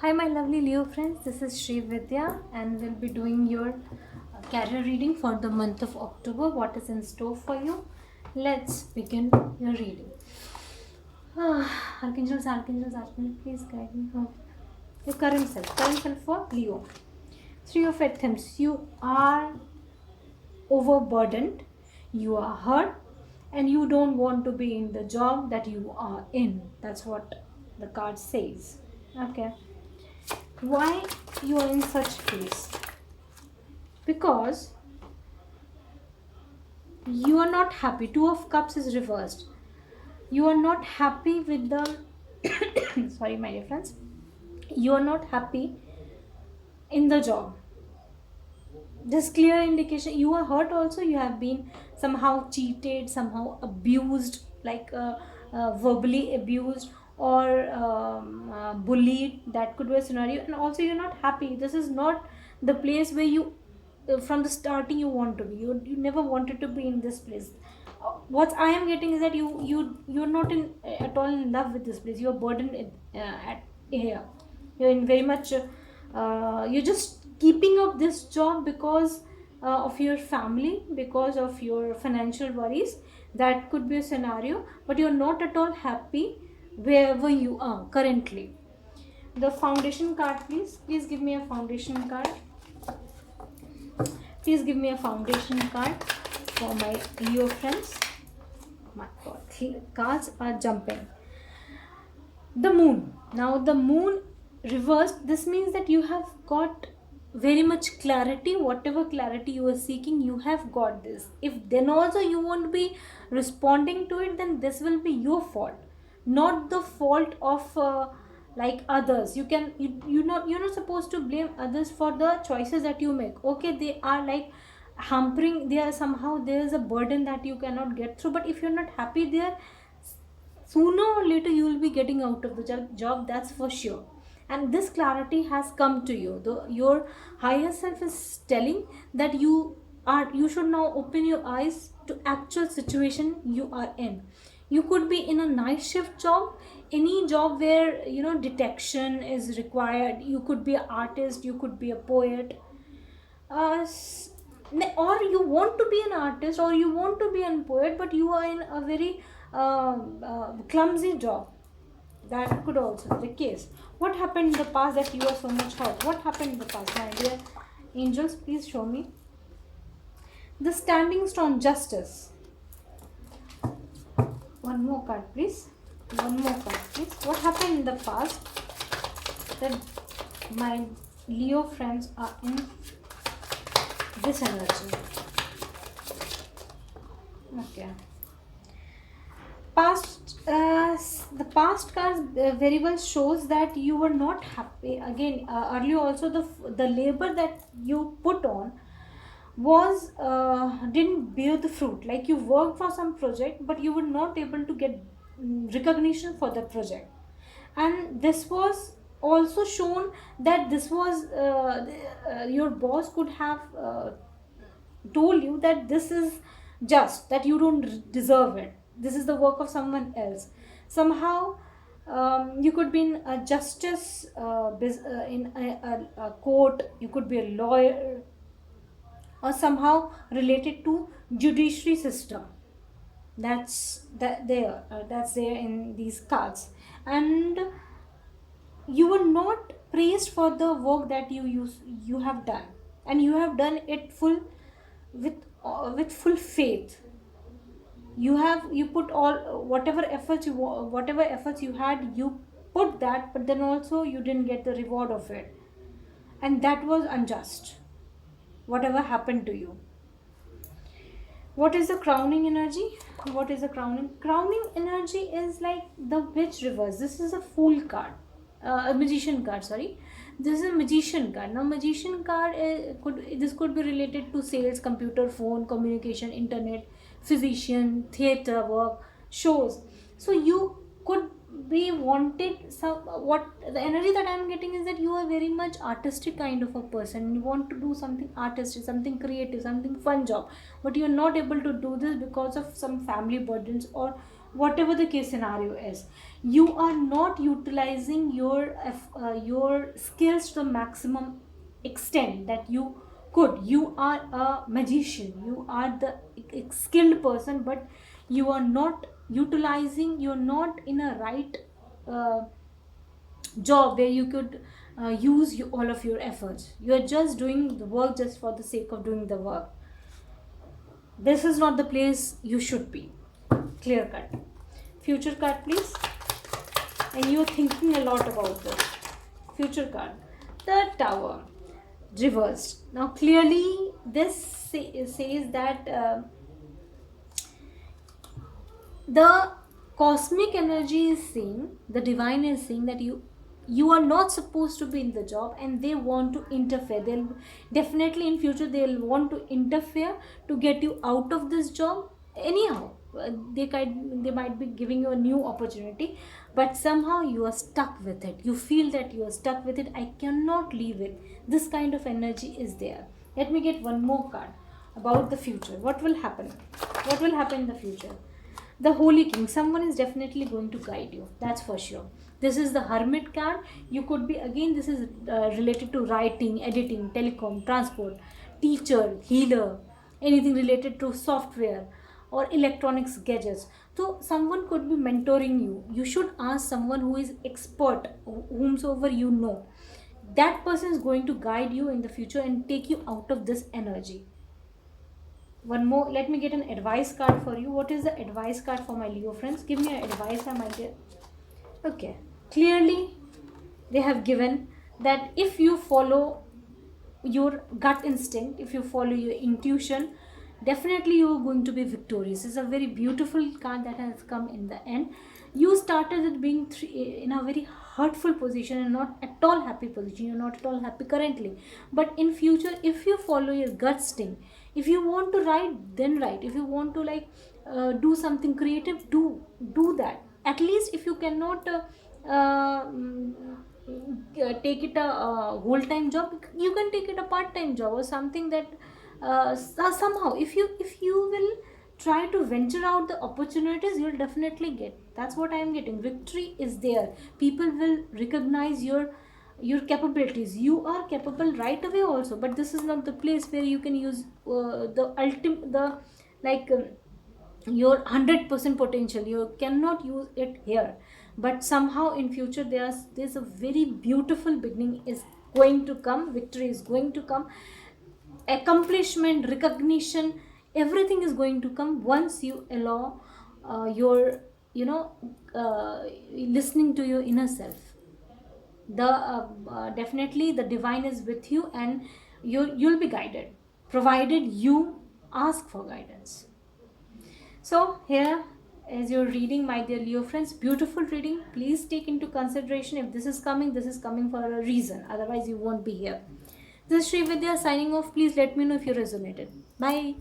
Hi, my lovely Leo friends. This is Sri Vidya, and we'll be doing your career reading for the month of October. What is in store for you? Let's begin your reading. Archangels, please guide me for your current self for Leo. Three of Anthems. You are overburdened, you are hurt, and you don't want to be in the job that you are in. That's what the card says. Okay. Why you are in such place? Because you are not happy. Two of Cups is reversed. You are not happy with the sorry my dear friends, you are not happy in the job. This clear indication you are hurt also. You have been somehow cheated, somehow abused, like verbally abused or bullied. That could be a scenario. And also you're not happy. This is not the place where you from the starting you want to be. You never wanted to be in this place. What I am getting is that you're not in at all in love with this place. You're burdened at here. You're in very much you're just keeping up this job because of your family, because of your financial worries. That could be a scenario, but you're not at all happy wherever you are currently. The foundation card, please give me a foundation card. Please give me a foundation card for my Leo friends. My god, cards are jumping. The moon. Now the moon reversed. This means that you have got very much clarity. Whatever clarity you are seeking, you have got this. If then also you won't be responding to it, then this will be your fault, not the fault of like others. You're not supposed to blame others for the choices that you make. Okay, they are like hampering. They are somehow, there is a burden that you cannot get through. But if you're not happy there, sooner or later you will be getting out of the job, that's for sure. And this clarity has come to you. Your higher self is telling that you should now open your eyes to actual situation you are in. You could be in a night shift job, any job where detection is required. You could be an artist, you could be a poet, or you want to be an artist or you want to be a poet, but you are in a very clumsy job. That could also be the case. What happened in the past that you are so much hurt? What happened in the past, my dear angels? Please show me. The standing strong, justice. One more card, please. One more card, please. What happened in the past that my Leo friends are in this energy? Okay. The past cards very well shows that you were not happy. Again, earlier also the labor that you put on was didn't bear the fruit. Like you worked for some project, but you were not able to get recognition for the project. And this was also shown that this was your boss could have told you that this is just that you don't deserve it. This is the work of someone else. Somehow you could be in a justice in a court. You could be a lawyer or somehow related to judiciary system. That's there in these cards. And you were not praised for the work that you have done, and you have done it full with full faith. You put all whatever efforts you had, you put that, but then also you didn't get the reward of it, and that was unjust. Whatever happened to you. What is the crowning energy? What is the crowning energy? Is like the witch reverse. This is a fool card, a magician card, sorry. This is a magician card. Now magician card could be related to sales, computer, phone, communication, internet, physician, theater work, shows. So you could be wanted some. What the energy that I am getting is that you are very much artistic kind of a person. You want to do something artistic, something creative, something fun job, but you are not able to do this because of some family burdens, or whatever the case scenario is. You are not utilizing your skills to the maximum extent that you could. You are a magician, you are the skilled person, but you are not utilizing, you're not in a right uh, job where you could use all of your efforts. You're just doing the work just for the sake of doing the work. This is not the place you should be. Clear cut. Future card, please. And you're thinking a lot about this. Future card. The Tower. Reversed. Now, clearly, this says that the cosmic energy is saying, the divine is saying that you are not supposed to be in the job, and they want to interfere. They'll definitely in future they'll want to interfere to get you out of this job anyhow. They might be giving you a new opportunity, but somehow you are stuck with it. You feel that you are stuck with it. I cannot leave it. This kind of energy is there. Let me get one more card about the future. What will happen? What will happen in the future? The Holy King. Someone is definitely going to guide you, that's for sure. This is the Hermit card. You could be, again, this is related to writing, editing, telecom, transport, teacher, healer, anything related to software or electronics gadgets. So someone could be mentoring you. You should ask someone who is expert, whomsoever you know. That person is going to guide you in the future and take you out of this energy. One more, let me get an advice card for you. What is the advice card for my Leo friends? Give me an advice, my dear. Okay, clearly they have given that if you follow your gut instinct, if you follow your intuition, definitely you are going to be victorious. It's a very beautiful card that has come in the end. You started it being in a very hurtful position and not at all happy position. You're not at all happy currently, but in future, if you follow your gut instinct, if you want to write, then write. If you want to do something creative, do that. At least if you cannot take it a whole-time job, you can take it a part-time job or something that somehow if you will try to venture out the opportunities, you'll definitely get. That's what I am getting. Victory is there. People will recognize your capabilities. You are capable right away also, but this is not the place where you can use your 100% potential. You cannot use it here, but somehow in future there's a very beautiful beginning is going to come. Victory is going to come. Accomplishment, recognition, everything is going to come once you allow your listening to your inner self. Definitely the divine is with you, and you'll be guided, provided you ask for guidance. So here is your reading, my dear Leo friends. Beautiful reading. Please take into consideration, if this is coming for a reason, otherwise you won't be here. This is Sri Vidya signing off. Please let me know if you resonated. Bye.